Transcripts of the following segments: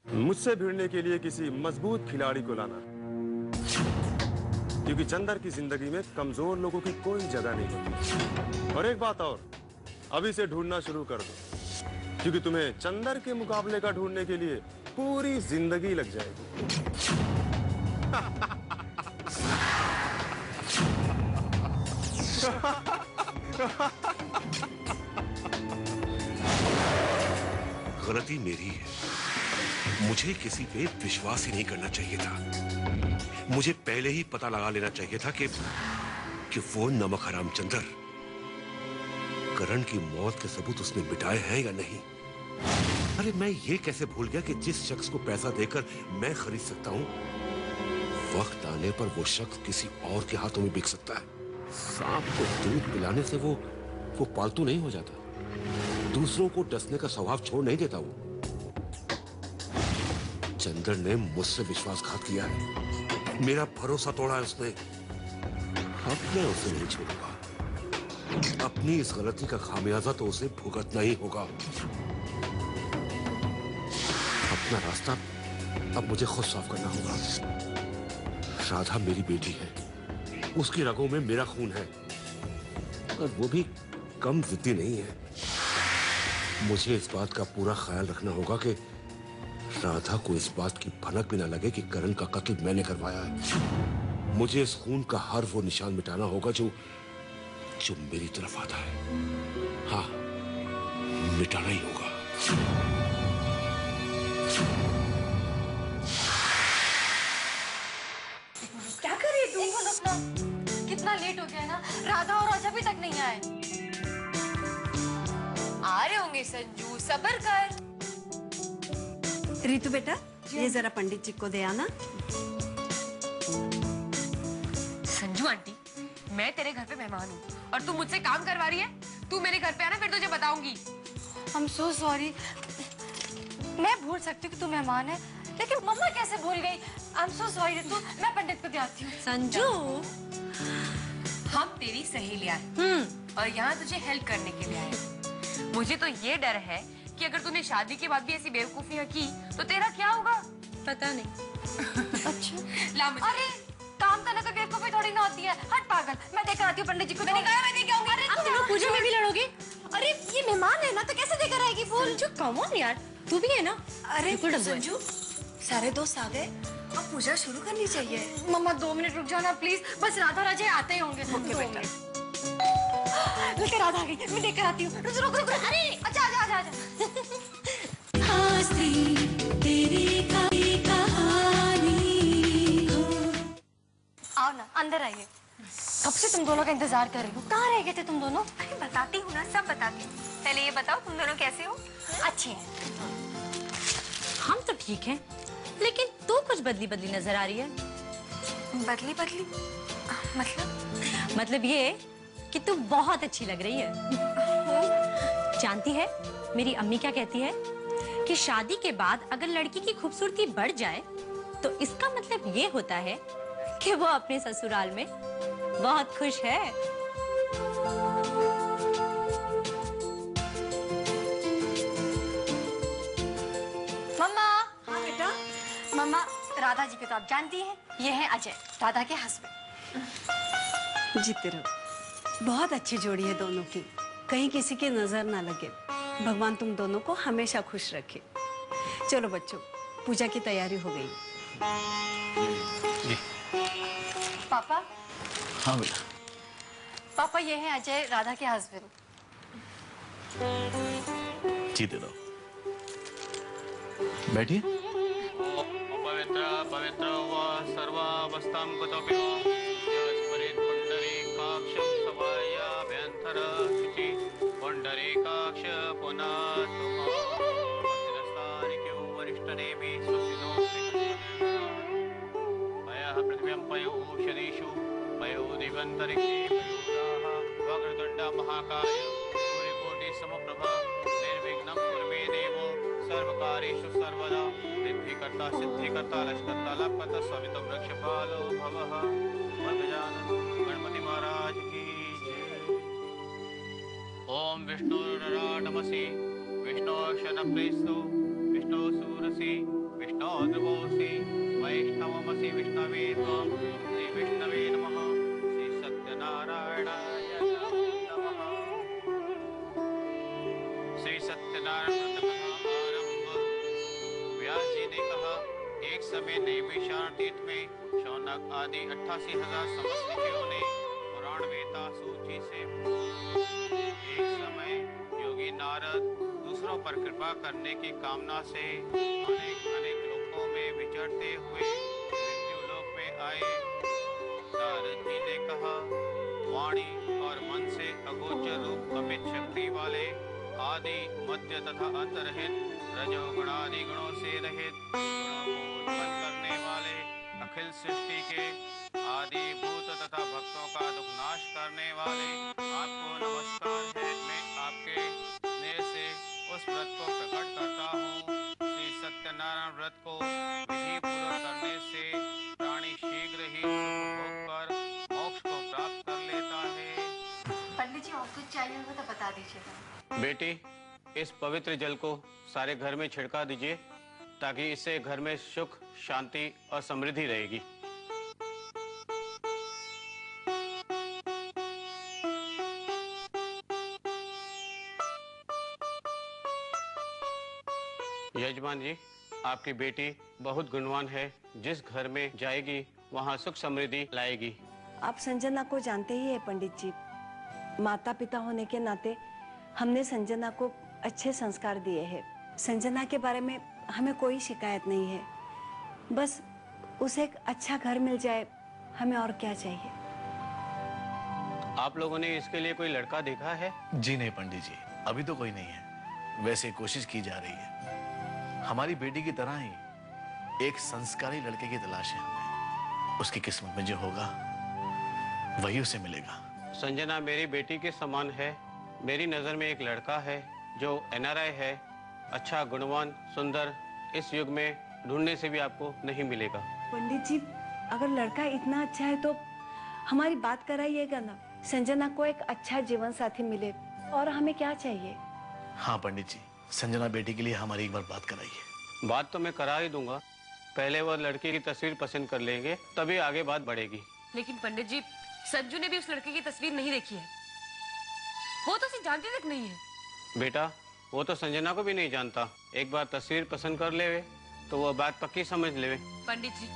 मुझसे भिड़ने के लिए किसी मजबूत खिलाड़ी को लाना, क्योंकि चंदर की जिंदगी में कमजोर लोगों की कोई जगह नहीं होती। और एक बात और, अभी से ढूंढना शुरू कर दो, क्योंकि तुम्हें चंदर के मुकाबले का ढूंढने के लिए पूरी जिंदगी लग जाएगी। गलती मेरी है, मुझे किसी पे विश्वास ही नहीं करना चाहिए था। मुझे पहले ही पता लगा लेना चाहिए था कि वो नमक हराम चंदर करण की मौत के सबूत उसने मिटाए हैं या नहीं। अरे मैं ये कैसे भूल गया कि जिस शख्स को पैसा देकर मैं खरीद सकता हूं, वक्त आने पर वो शख्स किसी और के हाथों में बिक सकता है। सांप को दूध पिलाने से वो पालतू नहीं हो जाता। दूसरों को डसने का स्वभाव छोड़ नहीं देता वो। चंदर ने मुझसे विश्वासघात किया है, मेरा भरोसा तोड़ा है उसने। अब मैं उसे नहीं छोड़ूंगा। अपनी इस गलती का खामियाजा तो उसे भुगतना ही होगा। अपना रास्ता अब मुझे खुद साफ करना होगा। राधा मेरी बेटी है, उसकी रगों में मेरा खून है, और वो भी कम जिद्दी नहीं है। मुझे इस बात का पूरा ख्याल रखना होगा कि राधा को इस बात की भनक भी ना लगे कि करण का कत्ल मैंने करवाया है। मुझे इस खून का हर वो निशान मिटाना होगा जो मेरी तरफ आता है। हाँ, मिटाना ही होगा। क्या कर रही तू? कितना लेट हो गया है ना, राधा और राजा अभी तक नहीं आए। आ रहे होंगे संजू, सब्र कर। रितु बेटा, ये जरा पंडित जी को दे आना। संजू आंटी, मैं तेरे घर पे मेहमान हूँ और तू मुझसे काम करवा रही है। तू मेरे घर पे आना, फिर तुझे बताऊंगी। I'm so sorry। मैं भूल सकती हूँ कि तू मेहमान है, लेकिन मम्मा कैसे भूल गई? I'm so sorry रितु, मैं पंडित को दे आती हूँ। संजू, हम तेरी सहेलियाँ हैं और यहाँ तुझे हेल्प करने के लिए आए। मुझे तो ये डर है कि अगर तूने शादी के बाद भी ऐसी बेवकूफियाँ की तो तेरा क्या होगा? पता नहीं। अच्छा, ला मुझे। अरे काम करना तो बेवकूफी थोड़ी ना होती है। हट पागल, मैं देकर आती हूँ पंडित जी को। मैंने कहा मैं देकर आऊंगी। अब तुम लोग पूजा में भी लड़ोगे? अरे ये मेहमान है ना, तो कैसे देकर आएगी फूल? संजू कम ऑन यार, तू भी है ना। अरे संजू, सारे दोस्त आ गए, अब पूजा शुरू करनी चाहिए। मम्मा 2 मिनट रुक जाओ ना प्लीज, बस राधा राजा आते ही होंगे। लेकर राधा आ गई, मैं देकर आती हूँ। रुक। अरे अच्छा आजा। आओ ना, अंदर आइए। कब से तुम दोनों का इंतजार कर रही हूँ। कहाँ रह गए थे तुम दोनों? अरे बताती हूँ ना, सब बताती हूँ। पहले ये बताओ तुम दोनों कैसे हो? अच्छे हैं। हम तो ठीक हैं, लेकिन तू कुछ बदली नजर आ रही है। बदली मतलब ये कि तू बहुत अच्छी लग रही है। जानती है मेरी अम्मी क्या कहती है कि शादी के बाद अगर लड़की की खूबसूरती बढ़ जाए तो इसका मतलब ये होता है कि वो अपने ससुराल में बहुत खुश है। मम्मा। हाँ बेटा। मम्मा, राधा जी को तो आप जानती हैं, ये है अजय, राधा के हस्बैंड। जीते रहो। बहुत अच्छी जोड़ी है दोनों की, कहीं किसी की नजर ना लगे। भगवान तुम दोनों को हमेशा खुश रखे। चलो बच्चों, पूजा की तैयारी हो गई। पापा। हाँ बेटा। पापा, ये है अजय, राधा के हस्बैंड। जीते रहो। बैठिए। पवित्र वा सर्वावस्थां गतोऽपि यस्मरेत् पुण्डरीकाक्षं सवायाभ्यन्तर शुचि पुण्डरीकाक्ष पुनातुमास्तिरस्तानिक्यो वरिष्ठनेमि सुखिनो पयः पृथिव्यां पयो औषधीषु पयो दिगन्तरिक्षे पयोदाः वक्रतुण्ड महाकाय सूर्यकोटिसमप्रभा निर्विघ्नं कुरु मे देव सर्वकार्येषु सर्वदा सिद्धिकर्ता सिद्धिकर्ता लक्ष्कर्ता लाभकर्ता सवितुं रक्षपालो भवः। गणपति महाराज की जय। ओम विष्णुर्नराटमसि विष्णु शनप्रेस्तु विष्णु सूरसि श्री विष्णवे नमः। श्री सत्यनारायणाय नमः। श्री सत्यनारायण व्रत कथा आरंभ। व्यास जी ने कहा, एक समय नैमिषारण्य तीर्थ में शौनक आदि 88,000 समस्त ऋषियों ने पुराण वेता सूची से एक समय योगी नारद दूसरों पर कृपा करने की कामना से अनेक अनेक लोकों में विचरते हुए मृत्यु लोक में आए। नारद जी ने कहा, वाणी और मन से अगोचर रूप अमित शक्ति वाले आदि मध्य तथा अंत रहित रजोगुणादि गुणों से रहित गुणों को उत्पन्न करने वाले अखिल सृष्टि के आदि भूत तथा भक्तों का दुख नाश करने वाले आपको नमस्कार है। मैं आपके स्नेह से उस व्रत को प्रकट करता हूँ। श्री सत्यनारायण व्रत को विधि पूर्वक करने से प्राणी शीघ्र ही सुख भोग कर मोक्ष को प्राप्त कर लेता है। पंडित जी और कुछ चाहिए हो तो बता दीजिएगा। बेटी, इस पवित्र जल को सारे घर में छिड़का दीजिए ताकि इससे घर में सुख, शांति और समृद्धि रहेगी। यजमान जी, आपकी बेटी बहुत गुणवान है। जिस घर में जाएगी वहाँ सुख समृद्धि लाएगी। आप संजना को जानते ही है पंडित जी। माता पिता होने के नाते हमने संजना को अच्छे संस्कार दिए हैं। संजना के बारे में हमें कोई शिकायत नहीं है। बस उसे एक अच्छा घर मिल जाए, हमें और क्या चाहिए। आप लोगों ने इसके लिए कोई लड़का देखा है? जी नहीं पंडित जी, अभी तो कोई नहीं है। वैसे कोशिश की जा रही है। हमारी बेटी की तरह ही एक संस्कारी लड़के की तलाश है हमें। उसकी किस्मत में जो होगा वही उसे मिलेगा। संजना मेरी बेटी के समान है। मेरी नजर में एक लड़का है जो NRI है, अच्छा, गुणवान, सुंदर। इस युग में ढूंढने से भी आपको नहीं मिलेगा। पंडित जी, अगर लड़का इतना अच्छा है तो हमारी बात कराइएगा ना। संजना को एक अच्छा जीवन साथी मिले और हमें क्या चाहिए। हाँ पंडित जी, संजना बेटी के लिए हमारी एक बार बात कराइए। बात तो मैं करा ही दूंगा। पहले वो लड़की की तस्वीर पसंद कर लेंगे, तभी आगे बात बढ़ेगी। लेकिन पंडित जी, संजू ने भी उस लड़के की तस्वीर नहीं देखी है। वो तो उसे जानती तक नहीं है। बेटा, वो तो संजना को भी नहीं जानता। एक बार तस्वीर पसंद कर लेवे तो वो बात पक्की समझ लेवे। पंडित जी,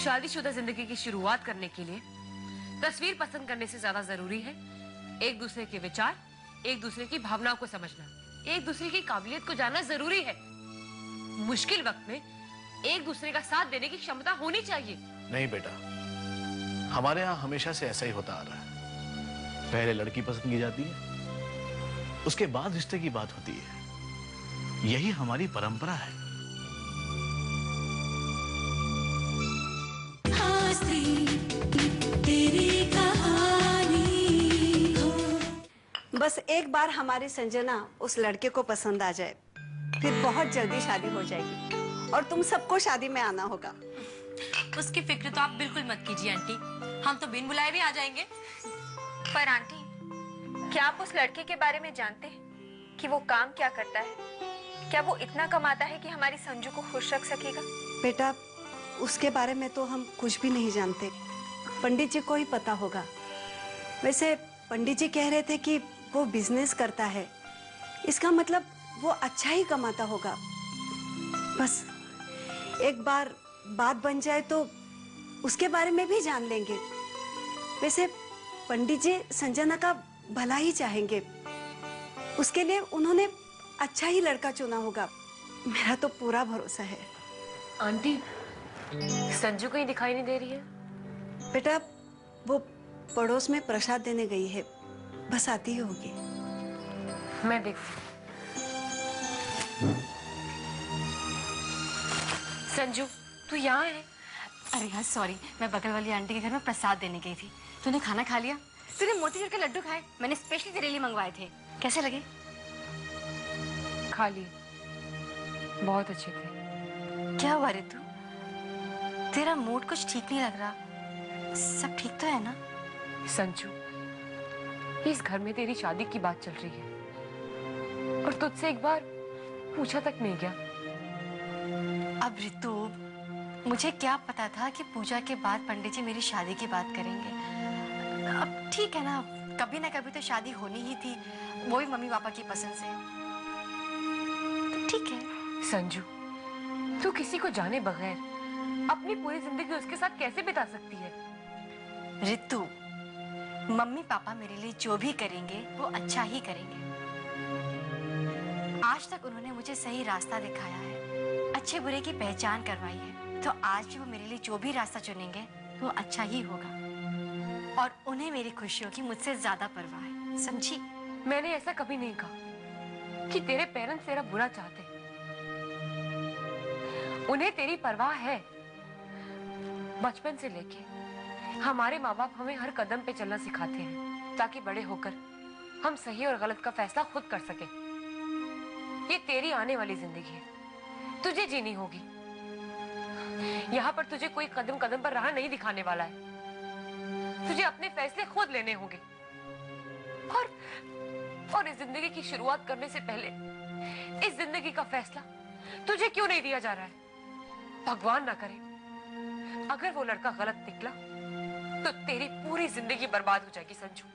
शादीशुदा जिंदगी की शुरुआत करने के लिए तस्वीर पसंद करने से ज्यादा जरूरी है एक दूसरे के विचार, एक दूसरे की भावनाओं को समझना, एक दूसरे की काबिलियत को जानना जरूरी है। मुश्किल वक्त में एक दूसरे का साथ देने की क्षमता होनी चाहिए। नहीं बेटा, हमारे यहाँ हमेशा से ऐसा ही होता आ रहा है। पहले लड़की पसंद की जाती है, उसके बाद रिश्ते की बात होती है। यही हमारी परंपरा है। बस एक बार हमारी संजना उस लड़के को पसंद आ जाए, फिर बहुत जल्दी शादी हो जाएगी और तुम सबको शादी में आना होगा। उसकी फिक्र तो आप बिल्कुल मत कीजिए आंटी, हम तो बिन बुलाए भी आ जाएंगे। पर आंटी, क्या आप उस लड़के के बारे में जानते हैं कि वो काम क्या करता है? क्या वो इतना कमाता है कि हमारी संजू को खुश रख सकेगा? बेटा, उसके बारे में तो हम कुछ भी नहीं जानते। पंडित जी को ही पता होगा। वैसे पंडित जी कह रहे थे कि वो बिजनेस करता है, इसका मतलब वो अच्छा ही कमाता होगा। बस एक बार बात बन जाए तो उसके बारे में भी जान लेंगे। वैसे पंडित जी संजना का भला ही चाहेंगे, उसके लिए उन्होंने अच्छा ही लड़का चुना होगा, मेरा तो पूरा भरोसा है। आंटी, संजू कहीं दिखाई नहीं दे रही है। बेटा, वो पड़ोस में प्रसाद देने गई है, बस आती ही होगी। मैं देखती। संजू, तू यहाँ है? अरे यार सॉरी, मैं बगल वाली आंटी के घर में प्रसाद देने गई थी। तूने खाना खा लिया? तूने मोतीचूर के लड्डू खाए? मैंने स्पेशली तेरे लिए मंगवाए थे। कैसे लगे? खा लिए, बहुत अच्छे थे। क्या हुआ रितु, तेरा मूड कुछ ठीक नहीं लग रहा। सब ठीक तो है ना? संजू, इस घर में तेरी शादी की बात चल रही है और तुझसे एक बार पूछा तक नहीं गया। अब रितु, मुझे क्या पता था कि पूजा के बाद पंडित जी मेरी शादी की बात करेंगे। अब ठीक है ना, कभी ना कभी तो शादी होनी ही थी, वो भी मम्मी पापा की पसंद से। तो ठीक है। संजू, तू किसी को जाने बगैर अपनी पूरी जिंदगी उसके साथ कैसे बिता सकती है? रितु, मम्मी पापा मेरे लिए जो भी करेंगे वो अच्छा ही करेंगे। आज तक उन्होंने मुझे सही रास्ता दिखाया है, अच्छे बुरे की पहचान करवाई है, तो आज भी वो मेरे लिए जो भी रास्ता चुनेंगे वो अच्छा ही होगा। और उन्हें मेरी खुशियों की मुझसे ज्यादा परवाह है, समझी? मैंने ऐसा कभी नहीं कहा कि तेरे पेरेंट्स तेरा बुरा चाहते। उन्हें तेरी परवाह है। बचपन से लेके हमारे माँ बाप हमें हर कदम पे चलना सिखाते हैं ताकि बड़े होकर हम सही और गलत का फैसला खुद कर सके। ये तेरी आने वाली जिंदगी है, तुझे जीनी होगी। यहाँ पर तुझे कोई कदम कदम पर राह नहीं दिखाने वाला है। तुझे अपने फैसले खुद लेने होंगे। और इस जिंदगी की शुरुआत करने से पहले इस जिंदगी का फैसला तुझे क्यों नहीं दिया जा रहा है? भगवान ना करे अगर वो लड़का गलत निकला तो तेरी पूरी जिंदगी बर्बाद हो जाएगी संजू।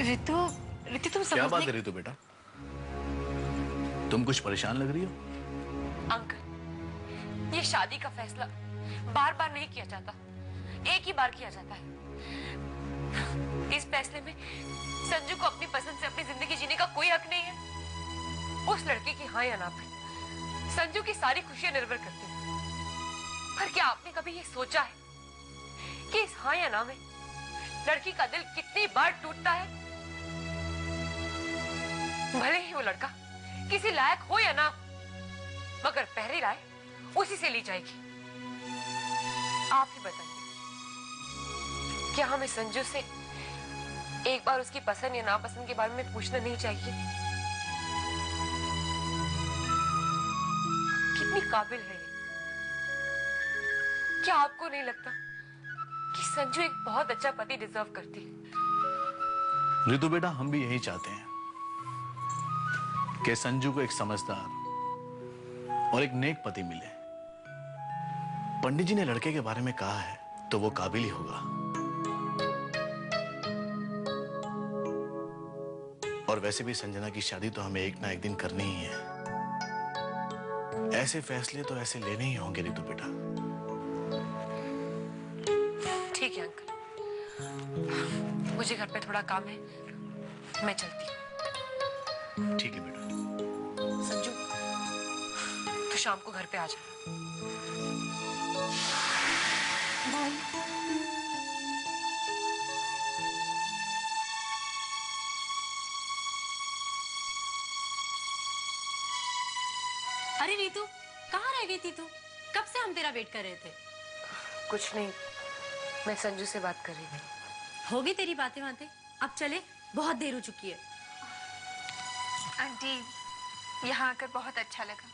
रितु तुम क्या बात कर रही हो बेटा? तुम कुछ परेशान लग रही हो? अंकल, ये शादी का फैसला बार बार नहीं किया जाता, एक ही बार किया जाता है। इस फैसले में संजू को अपनी पसंद से अपनी जिंदगी जीने का कोई हक नहीं है। उस लड़के की हाँ या ना पर संजू की सारी खुशियां निर्भर करती हैं। पर क्या आपने कभी ये सोचा है कि इस हाँ या ना में लड़की का दिल कितनी बार टूटता है? भले ही वो लड़का किसी लायक हो या ना, मगर पहली राय उसी से ली जाएगी। आप ही बताइए, क्या हमें संजू से एक बार उसकी पसंद या नापसंद के बारे में पूछना नहीं चाहिए? कितनी काबिल है ये? क्या आपको नहीं लगता कि संजू एक बहुत अच्छा पति डिजर्व करती है? रितु बेटा, हम भी यही चाहते हैं कि संजू को एक समझदार और एक नेक पति मिले। पंडित जी ने लड़के के बारे में कहा है तो वो काबिल ही होगा। और वैसे भी संजना की शादी तो हमें एक ना एक दिन करनी ही है। ऐसे फैसले तो ऐसे लेने ही होंगे रितु बेटा। ठीक है अंकल, मुझे घर पे थोड़ा काम है, मैं चलती हूँ। ठीक है बेटा। संजू, तू शाम को घर पे आ जाना। बाय। अरे रीतू, कहाँ रह गई थी तू? कब से हम तेरा वेट कर रहे थे। कुछ नहीं, मैं संजू से बात कर रही थी। हो गई तेरी बातें बातें, अब चले, बहुत देर हो चुकी है। आंटी, यहाँ आकर बहुत अच्छा लगा।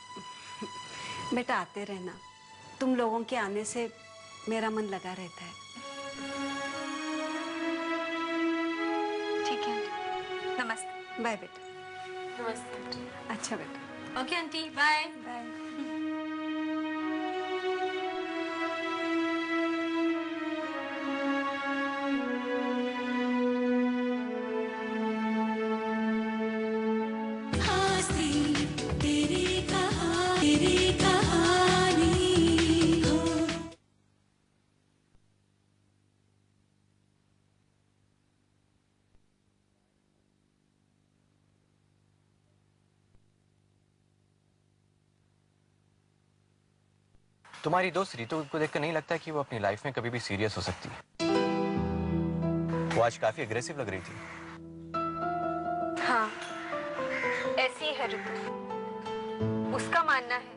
बेटा आते रहना, तुम लोगों के आने से मेरा मन लगा रहता है। ठीक है आंटी, नमस्ते। बाय बेटा। नमस्ते। अच्छा बेटा। Okay aunty, bye bye. तुम्हारी दोस्त रितु को देखकर नहीं लगता कि वो अपनी लाइफ में कभी भी सीरियस हो सकती है। वो आज काफी अग्रेसिव लग रही थी। हाँ, ऐसी ही है रितु। उसका मानना है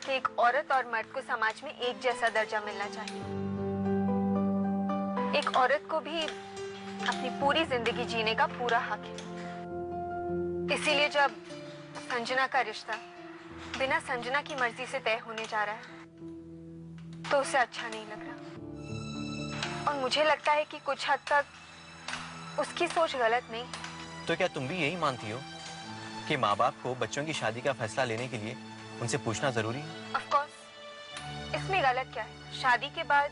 कि एक औरत और मर्द को समाज में एक जैसा दर्जा मिलना चाहिए। एक औरत को भी अपनी पूरी जिंदगी जीने का पूरा हक है। इसीलिए जब संजना का रिश्ता बिना संजना की मर्जी से तय होने जा रहा है तो उसे अच्छा नहीं लग रहा। और मुझे लगता है कि कुछ हद तक उसकी सोच गलत नहीं। तो क्या तुम भी यही मानती हो कि माँ बाप को बच्चों की शादी का फैसला लेने के लिए उनसे पूछना जरूरी है? ऑफ कोर्स, इसमें गलत क्या है? शादी के बाद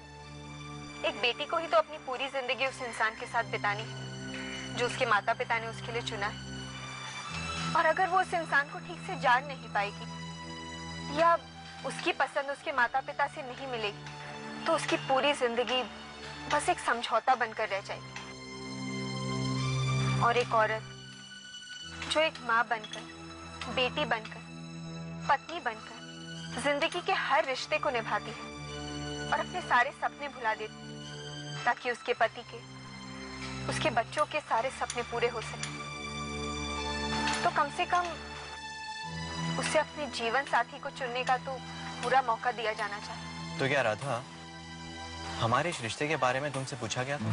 एक बेटी को ही तो अपनी पूरी जिंदगी उस इंसान के साथ बितानी है जो उसके माता पिता ने उसके लिए चुना है। और अगर वो उस इंसान को ठीक से जान नहीं पाएगी या उसकी पसंद उसके माता पिता से नहीं मिलेगी तो उसकी पूरी जिंदगी बस एक समझौता बनकर रह जाएगी। और एक औरत जो एक माँ बनकर, बेटी बनकर, पत्नी बनकर जिंदगी के हर रिश्ते को निभाती है और अपने सारे सपने भुला देती ताकि उसके पति के, उसके बच्चों के सारे सपने पूरे हो सके, तो कम से कम उसे अपने जीवन साथी को चुनने का तो पूरा मौका दिया जाना चाहिए। तो क्या राधा, हमारे इस रिश्ते के बारे में तुमसे पूछा गया था?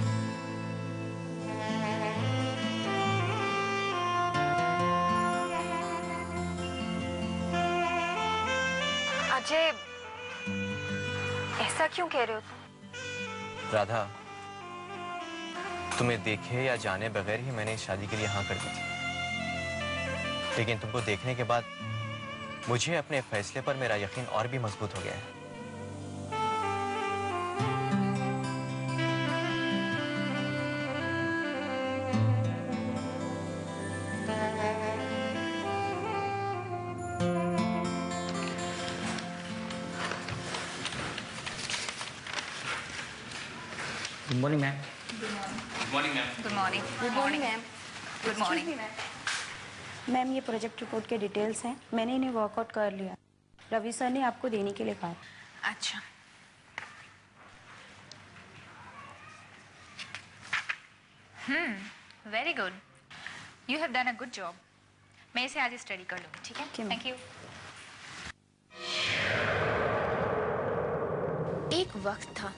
अजय, ऐसा क्यों कह रहे हो तुम? राधा, तुम्हें देखे या जाने बगैर ही मैंने इस शादी के लिए हाँ कर दी थी, लेकिन तुमको देखने के बाद मुझे अपने फैसले पर मेरा यकीन और भी मजबूत हो गया है। Good morning ma'am. Good morning ma'am. Good morning. Good morning ma'am. Good morning ma'am, ये प्रोजेक्ट रिपोर्ट के डिटेल्स हैं। मैंने इन्हें वर्कआउट कर लिया। रवि सर ने आपको देने के लिए कहा। अच्छा, very good, you have done a good job. मैं इसे आज स्टडी कर लूँगी, ठीक है? Thank you. एक वक्त था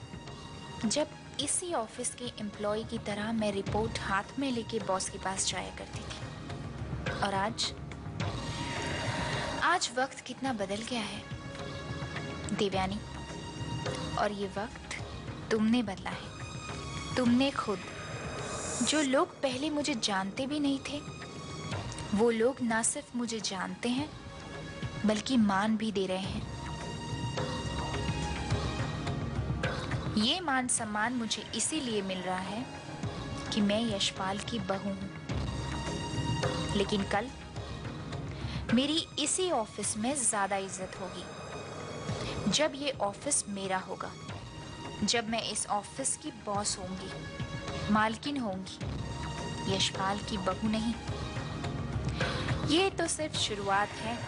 जब इसी ऑफिस के एम्प्लॉय की तरह मैं रिपोर्ट हाथ में लेके बॉस के पास जाया करती थी, और आज वक्त कितना बदल गया है देवयानी। और ये वक्त तुमने बदला है, तुमने खुद। जो लोग पहले मुझे जानते भी नहीं थे, वो लोग ना सिर्फ मुझे जानते हैं बल्कि मान भी दे रहे हैं। ये मान सम्मान मुझे इसीलिए मिल रहा है कि मैं यशपाल की बहू हूँ, लेकिन कल मेरी इसी ऑफिस में ज्यादा इज्जत होगी जब ये ऑफिस मेरा होगा, जब मैं इस ऑफिस की बॉस होंगी, मालकिन होंगी, यशपाल की बहू नहीं। ये तो सिर्फ शुरुआत है।